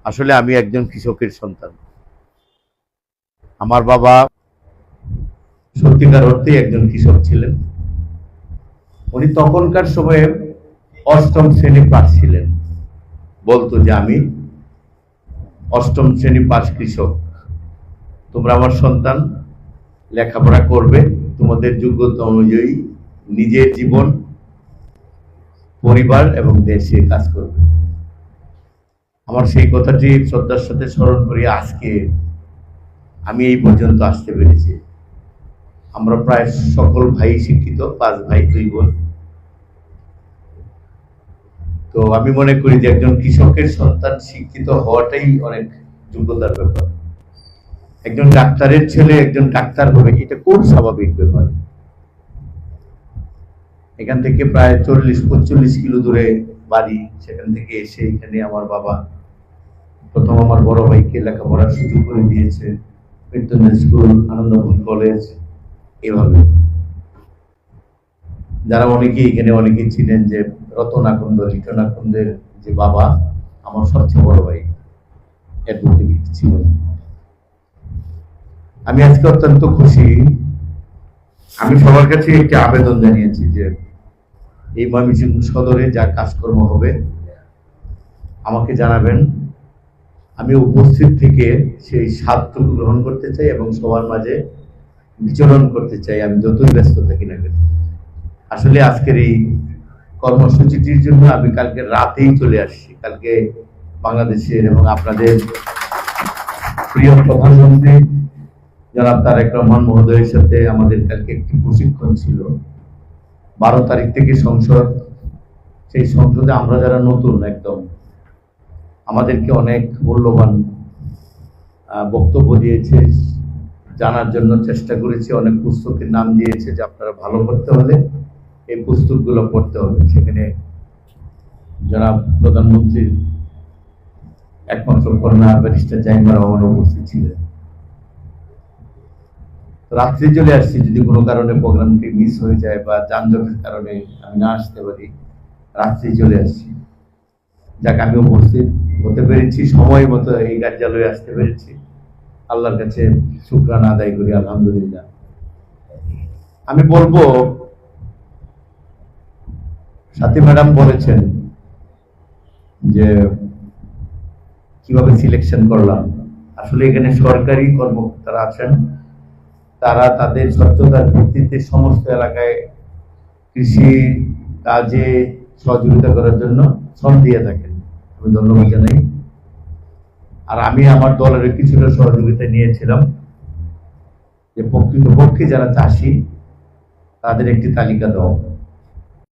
আসলে আমি একজন কৃষকের সন্তান। আমার বাবা সত্যিকার অর্থে একজন কৃষক ছিলেন। উনি তখনকার সময়ে অষ্টম শ্রেণী পাস ছিলেন। বলতো যে আমি অষ্টম শ্রেণী পাস কৃষক, তোমরা আমার সন্তান, লেখাপড়া করবে, তোমাদের যোগ্যতা অনুযায়ী নিজের জীবন, পরিবার এবং দেশে কাজ করবে। আমার সেই কথাটি শ্রদ্ধার সাথে স্মরণ করি আজকে আমি এই পর্যন্ত আসতে পেরেছি। আমরা প্রায় সকল ভাই শিক্ষিত, 5 ভাই 2 বোন। তো আমি মনে করি যে একজন কৃষকের সন্তান শিক্ষিত হওয়াটাই অনেক যোগ্যতার ব্যাপার। একজন ডাক্তারের ছেলে একজন ডাক্তার হবে, এটা খুব স্বাভাবিক ব্যাপার। এখান থেকে প্রায় 40-45 কিলো দূরে বাড়ি, সেখান থেকে এসে এখানে আমার বাবা প্রথম আমার বড় ভাইকে লেখাপড়ার সুযোগ করে দিয়েছে, মৃত্যুঞ্জয় স্কুল, আনন্দমোহন কলেজ, এভাবে। যারা অনেকেই এখানে অনেকেই ছিলেন যে রতন আকন্দ, লিটন আকন্দের যে বাবা, আমার সবচেয়ে বড় ভাই অ্যাডভোকেট ছিলেন। আমি আজকে অত্যন্ত খুশি। আমি সবার কাছে একটি আবেদন জানিয়েছি যে এই ময়মনসিংহ সদরে যা কাজকর্ম হবে আমাকে জানাবেন। আমি উপস্থিত থেকে সেই স্বাদটুকু গ্রহণ করতে চাই এবং সবার মাঝে বিচরণ করতে চাই, আমি যতই ব্যস্ত থাকি না কেন। আসলে আজকের এই কর্মসূচিটির জন্য আমি কালকে রাতেই চলে আসছি। কালকে বাংলাদেশের এবং আপনাদের প্রিয় প্রধানমন্ত্রী জনাব তারেক রহমান মহোদয়ের সাথে আমাদের কালকে একটি প্রশিক্ষণ ছিল। 12 তারিখ থেকে সংসদ, সেই সংসদে আমরা যারা নতুন একদম, আমাদেরকে অনেক মূল্যবান বক্তব্য দিয়েছে, জানার জন্য চেষ্টা করেছে, অনেক পুস্তকের নাম দিয়েছে যে আপনারা ভালো করতে হলে এই পুস্তকগুলো পড়তে হবে। সেখানে জনাব প্রধানমন্ত্রীর একমাত্র কন্যা ব্যারিস্টার জাইমা রহমান উপস্থিত ছিলেন। রাত্রে চলে আসছি, যদি কোনো কারণে প্রোগ্রামটি মিস হয়ে যায় বা যানজটের কারণে আমি না আসতে পারি, রাত্রে চলে আসছি। যাক, আমি উপস্থিত হতে পেরেছি, সময় মতো এই কার্যালয়ে আসতে পেরেছি, আল্লাহর কাছে শুকরানা আদায় করি, আলহামদুলিল্লাহ। আমি বলবো, সাথী ম্যাডাম বলেছেন যে কিভাবে সিলেকশন করলাম। আসলে এখানে সরকারি কর্মকর্তারা আছেন, তারা তাদের স্বচ্ছতার ভিত্তিতে সমস্ত এলাকায় কৃষি কাজে সহযোগিতা করার জন্য শ্রম দিয়ে থাকেন, আমি ধন্যবাদ জানাই। আর আমি আমার দলের কিছুটা সহযোগিতা নিয়েছিলাম যে প্রকৃতপক্ষে যারা চাষি তাদের একটি তালিকা দেওয়া।